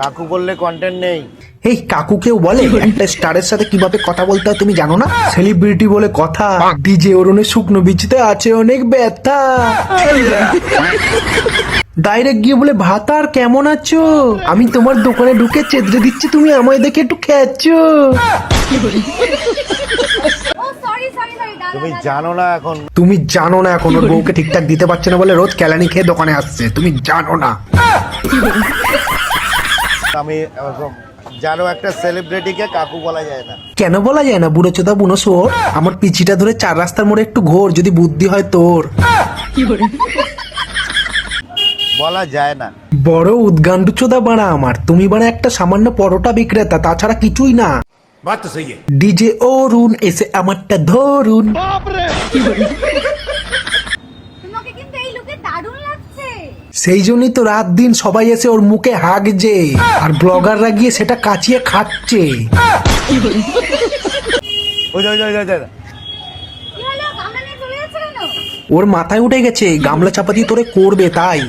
কাকু বললে কন্টেন্ট নেই। এই কাকু কেউ বলে? একটা স্টারের সাথে কিভাবে কথা বলতে হয় তুমি জানো না? সেলিব্রিটি বলে কথা, ডিজে অরুণের শুকনো বিচিতে আছে অনেক ব্যথা। ডাইরেক্ট গিয়ে বলে ভাতার কেমন আছো, আমি তোমার দোকানে ঢুকে চেদ্রে দিচ্ছি, তুমি আমায় দেখে একটু খেয়েছো। তুমি জানো না এখন, তুমি জানো না এখন ওর বউকে ঠিকঠাক দিতে পারছে না বলে রোজ কেলানি খেয়ে দোকানে আসছে, তুমি জানো না। আমি জানো একটা সেলিব্রিটিকে কাকু বলা যায় না। কেন বলা যায় না? বুড়ো চোদা বুনো শোর, আমার পিচিটা ধরে 4 রাস্তার মোড়ে একটু ঘোর, যদি বুদ্ধি হয় তোর। বলা যায় না। বড় উদ্গান্ডু চোদা বাড়া আমার, তুমি বাড়া একটা সামান্য পরোটা বিক্রেতা, তাছাড়া কিছুই না। बात तो सही है। ডিজে অরুণ এসে আমারটা ধরুন। তোমাকে কিন্তু এই লুকে দারুণ লাগছে। সেই জন্যই তো রাত দিন সবাই এসে ওর মুখে হাগছে, আর ব্লগাররা গিয়ে সেটা কাচিয়ে খাচ্ছে। ওই যে, ওই যে, ওই যে, ওই যে। কি হলো, গামলা নিয়ে চলে যাচ্ছে কেন? ওর মাথায় উঠে গেছে গামলা চাপা দিয়ে তোরে করবে তাই।